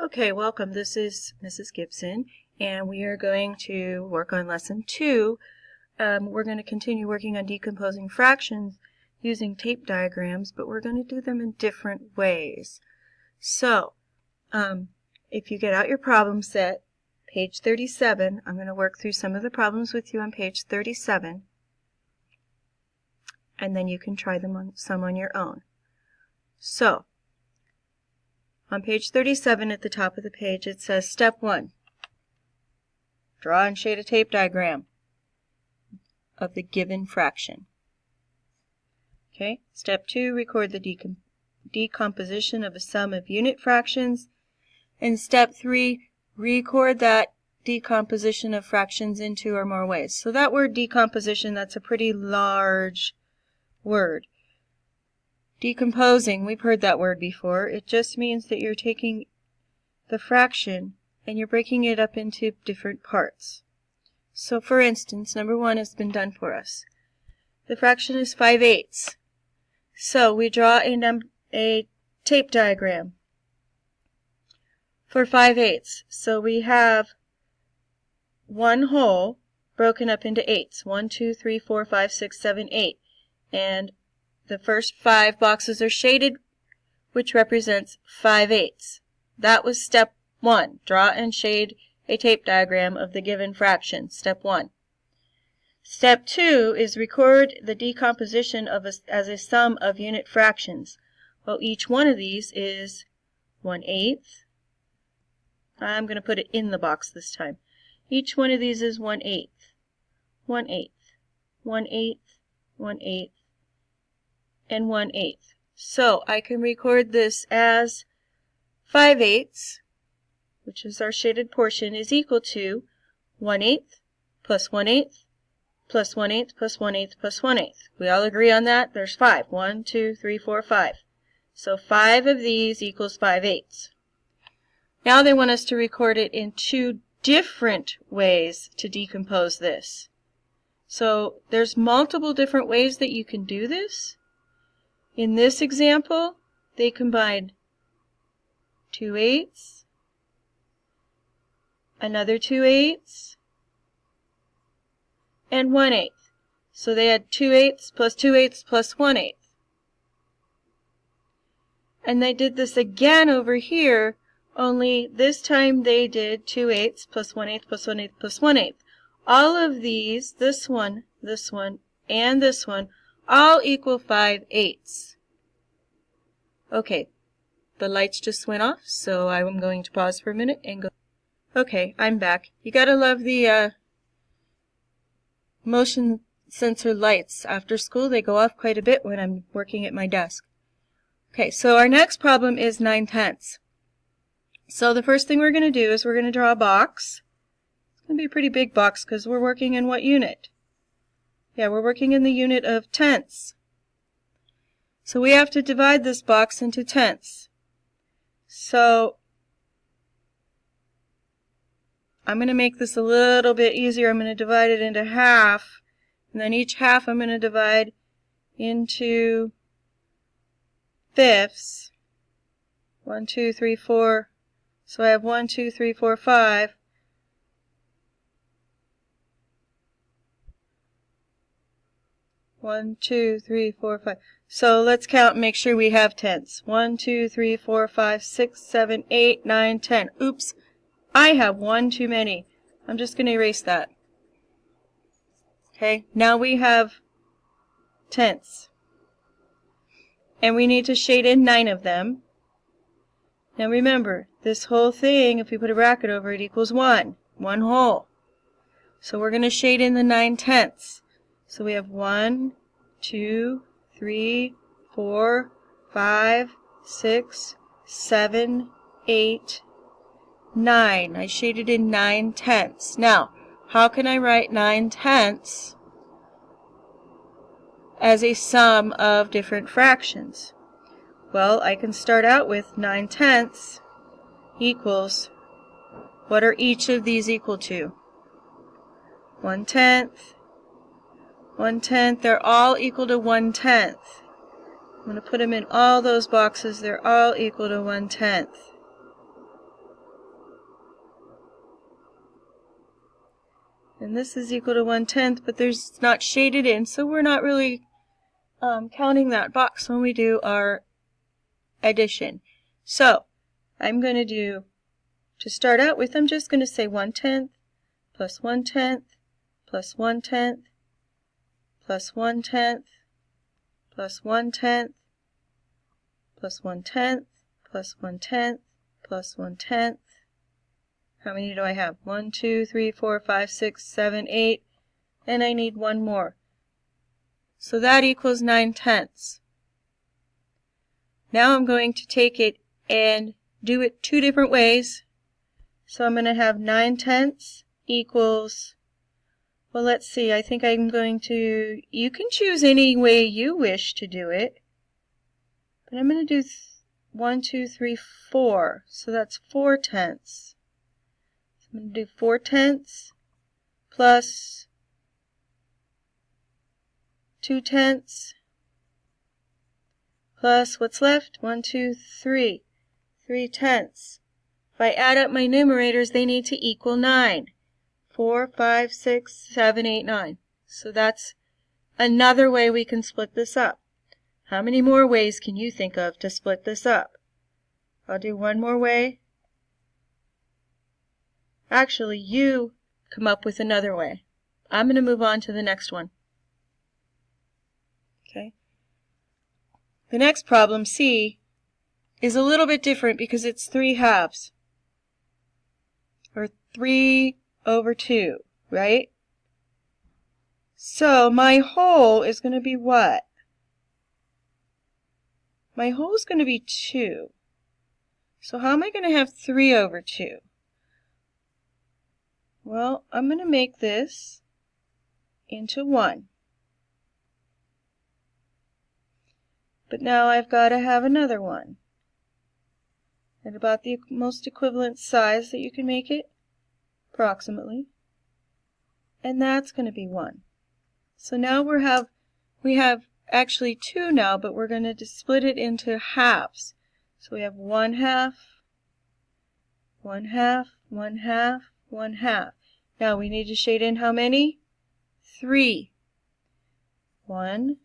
Okay, welcome. This is Mrs. Gibson, and we are going to work on Lesson 2. We're going to continue working on decomposing fractions using tape diagrams, but we're going to do them in different ways. So, if you get out your problem set, page 37, I'm going to work through some of the problems with you on page 37, and then you can try them on some on your own. So, on page 37 at the top of the page, it says Step 1. Draw and shade a tape diagram of the given fraction. Okay. Step 2, record the decomposition of a sum of unit fractions. And Step 3, record that decomposition of fractions in 2 or more ways. So that word decomposition, that's a pretty large word. Decomposing, we've heard that word before. It just means that you're taking the fraction and you're breaking it up into different parts. So for instance, number 1 has been done for us. The fraction is 5/8. So we draw a tape diagram for 5/8. So we have one whole broken up into 8s. 1, 2, 3, 4, 5, 6, 7, 8. And the first 5 boxes are shaded, which represents 5/8. That was Step 1. Draw and shade a tape diagram of the given fraction. Step 1. Step 2 is record the decomposition as a sum of unit fractions. Well, each one of these is 1/8. I'm going to put it in the box this time. Each one of these is 1/8. 1/8. 1/8. 1/8. And 1/8. So I can record this as 5/8, which is our shaded portion, is equal to 1/8 plus 1/8 plus 1/8 plus 1/8 plus 1/8. We all agree on that? There's 5. 1, 2, 3, 4, 5. So 5 of these equals 5/8. Now they want us to record it in 2 different ways to decompose this. So there's multiple different ways that you can do this. In this example, they combined 2/8, another 2/8, and 1/8. So they had 2/8 plus 2/8 plus 1/8. And they did this again over here, only this time they did 2/8 plus 1/8 plus 1/8 plus 1/8. All of these, this one, and this one, all equal 5/8. Okay, the lights just went off, so I'm going to pause for a minute and go. Okay, I'm back. You gotta love the motion sensor lights. After school, they go off quite a bit when I'm working at my desk. Okay, so our next problem is 9/10. So the first thing we're going to do is we're going to draw a box. It's going to be a pretty big box because we're working in what unit? Yeah, we're working in the unit of tenths. So we have to divide this box into tenths. So I'm going to make this a little bit easier. I'm going to divide it into half, and then each half I'm going to divide into fifths. 1, 2, 3, 4. So I have 1, 2, 3, 4, 5. One, 2, 3, 4, 5. So let's count and make sure we have tenths. 1, 2, 3, 4, 5, 6, 7, 8, 9, 10. Oops, I have one too many. I'm just going to erase that. Okay, now we have tenths. And we need to shade in 9 of them. Now remember, this whole thing, if we put a bracket over it, equals 1. 1 whole. So we're going to shade in the 9/10. So we have 1, 2, 3, 4, 5, 6, 7, 8, 9. I shaded in 9/10. Now, how can I write 9/10 as a sum of different fractions? Well, I can start out with 9/10 equals, what are each of these equal to? 1/10, 1/10, they're all equal to 1/10. I'm going to put them in all those boxes, they're all equal to 1/10. And this is equal to 1/10, but there's not shaded in, so we're not really counting that box when we do our addition. So I'm going to do, to start out with, I'm just going to say 1/10 plus 1/10 plus 1/10 plus 1/10 plus 1/10 plus 1/10 plus 1/10 plus 1/10. How many do I have? 1, 2, 3, 4, 5, 6, 7, 8, and I need one more. So that equals 9/10. Now I'm going to take it and do it two different ways. So I'm going to have 9/10 equals, well, let's see, I think I'm going to, you can choose any way you wish to do it, but I'm going to do 1, 2, 3, 4, so that's 4/10. I'm going to do 4/10 plus 2/10 plus what's left? 1, 2, 3. 3/10. If I add up my numerators, they need to equal 9. 4, 5, 6, 7, 8, 9. So that's another way we can split this up. How many more ways can you think of to split this up? I'll do one more way. Actually, you come up with another way. I'm going to move on to the next one. Okay. The next problem, C, is a little bit different because it's 3/2, or 3/2, right? So my whole is going to be what? My whole is going to be 2. So how am I going to have 3/2? Well, I'm going to make this into 1. But now I've got to have another one. At about the most equivalent size that you can make it, approximately. And that's going to be 1. So now we have actually 2 now, but we're going to split it into halves. So we have 1/2, 1/2, 1/2, 1/2. Now we need to shade in how many? 3. 1,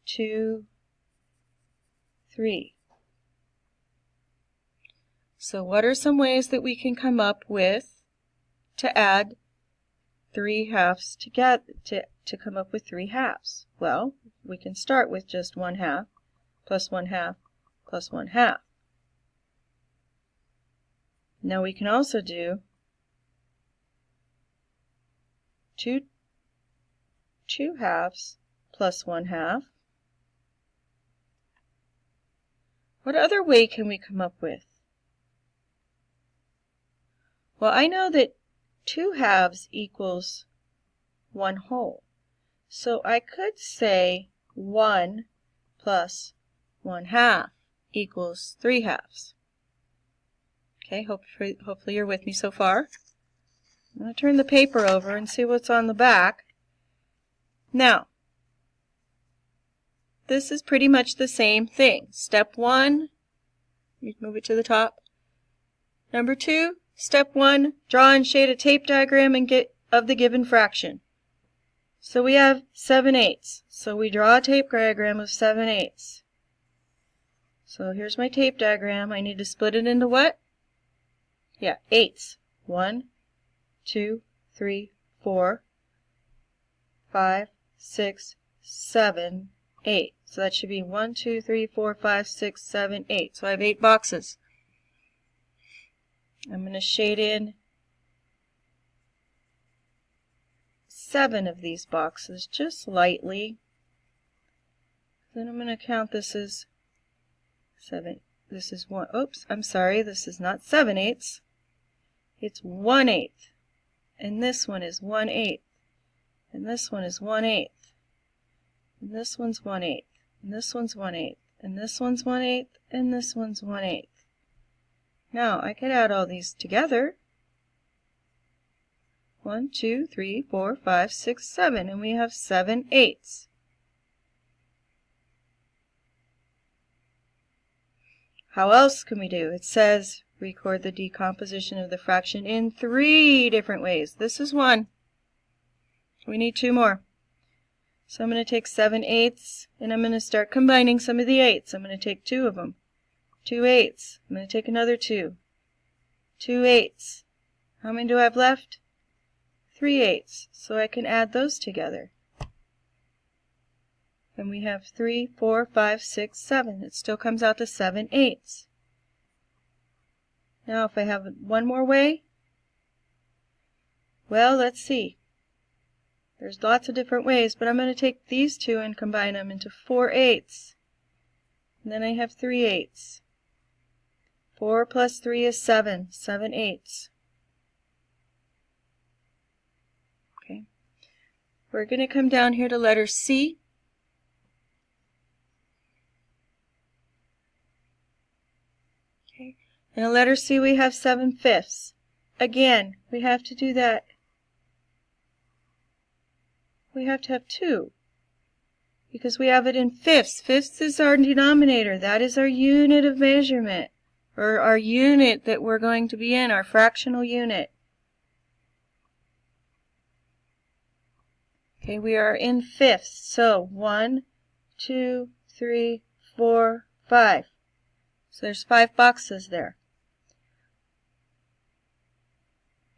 2, 3. So what are some ways that we can come up with to add 3/2 together, to come up with 3/2? Well, we can start with just 1/2 plus 1/2 plus 1/2. Now we can also do 2/2 plus 1/2. What other way can we come up with? Well, I know that 2/2 equals 1 whole. So I could say 1 plus 1/2 equals 3/2. Okay, hopefully you're with me so far. I'm going to turn the paper over and see what's on the back. Now, this is pretty much the same thing. Step 1, you move it to the top. Number 2, step 1, draw and shade a tape diagram and get of the given fraction. So we have 7/8. So we draw a tape diagram of 7/8. So here's my tape diagram. I need to split it into what? Yeah, 8s. 1, 2, 3, 4, 5, 6, 7, 8. So that should be 1, 2, 3, 4, 5, 6, 7, 8. So I have 8 boxes. I'm going to shade in 7 of these boxes just lightly. Then I'm going to count this as 7. This is 1. Oops, I'm sorry. This is not 7/8. It's 1/8. And this one is 1/8. And this one is 1/8. And this one's 1/8. And this one's 1/8. And this one's 1/8. And this one's 1/8. Now I could add all these together. 1, 2, 3, 4, 5, 6, 7. And we have 7/8. How else can we do? It says record the decomposition of the fraction in 3 different ways. This is one. We need 2 more. So I'm going to take 7/8 and I'm going to start combining some of the 8s. I'm going to take 2 of them. 2 8s. I'm going to take another 2. 2 8s. How many do I have left? 3 8s. So I can add those together. And we have 3, 4, 5, 6, 7. It still comes out to 7 8s. Now if I have one more way, well, let's see. There's lots of different ways, but I'm going to take these 2 and combine them into 4 8s. And then I have 3 8s. 4 plus 3 is 7. 7 8s. Okay. We're going to come down here to letter C. Okay. In the letter C we have 7/5. Again, we have to do that. We have to have 2. Because we have it in fifths. Fifths is our denominator. That is our unit of measurement. Or our unit that we're going to be in, our fractional unit. Okay, we are in fifths. So 1, 2, 3, 4, 5. So there's 5 boxes there.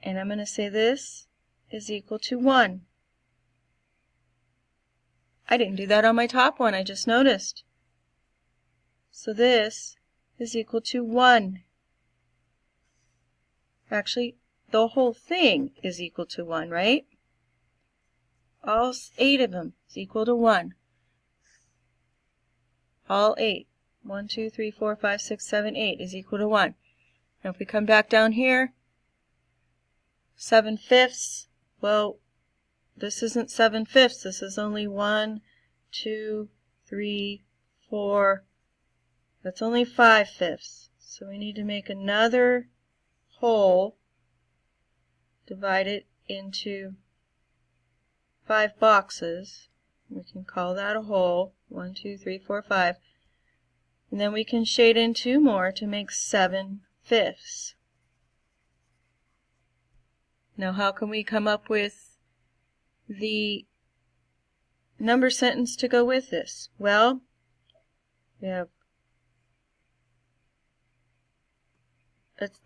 And I'm going to say this is equal to 1. I didn't do that on my top one, I just noticed. So this is equal to 1. Actually, the whole thing is equal to 1, right? All 8 of them is equal to 1. All 8. 1, 2, 3, 4, 5, 6, 7, 8 is equal to 1. Now if we come back down here, 7/5, well, this isn't 7/5, this is only 1, 2, 3, 4, that's only 5/5. So we need to make another whole, divide it into 5 boxes. We can call that a whole, 1, 2, 3, 4, 5. And then we can shade in 2 more to make 7/5. Now how can we come up with the number sentence to go with this? Well, we have,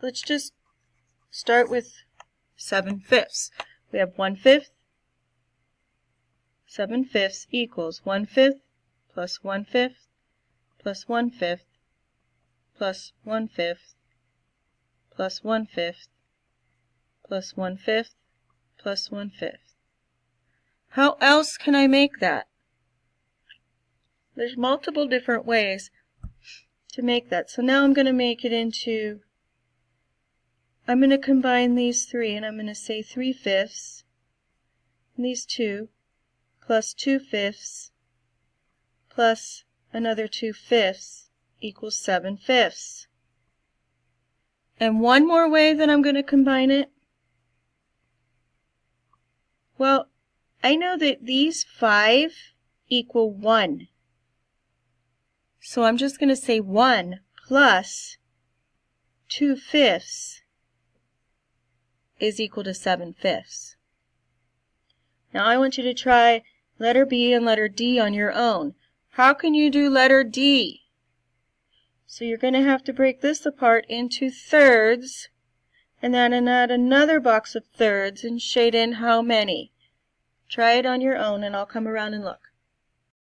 let's just start with 7/5. We have 1/5. 7/5 equals 1/5 plus 1/5 plus 1/5 plus 1/5 plus 1/5 plus 1/5 plus 1/5. How else can I make that? There's multiple different ways to make that. So now I'm going to make it into, I'm going to combine these 3 and I'm going to say 3/5 and these 2 plus 2/5 plus another 2/5 equals 7/5. And one more way that I'm going to combine it. Well, I know that these 5 equal 1. So I'm just going to say 1 plus 2/5 is equal to 7/5. Now I want you to try letter B and letter D on your own. How can you do letter D? So you're going to have to break this apart into thirds and then add another box of thirds and shade in how many. Try it on your own and I'll come around and look.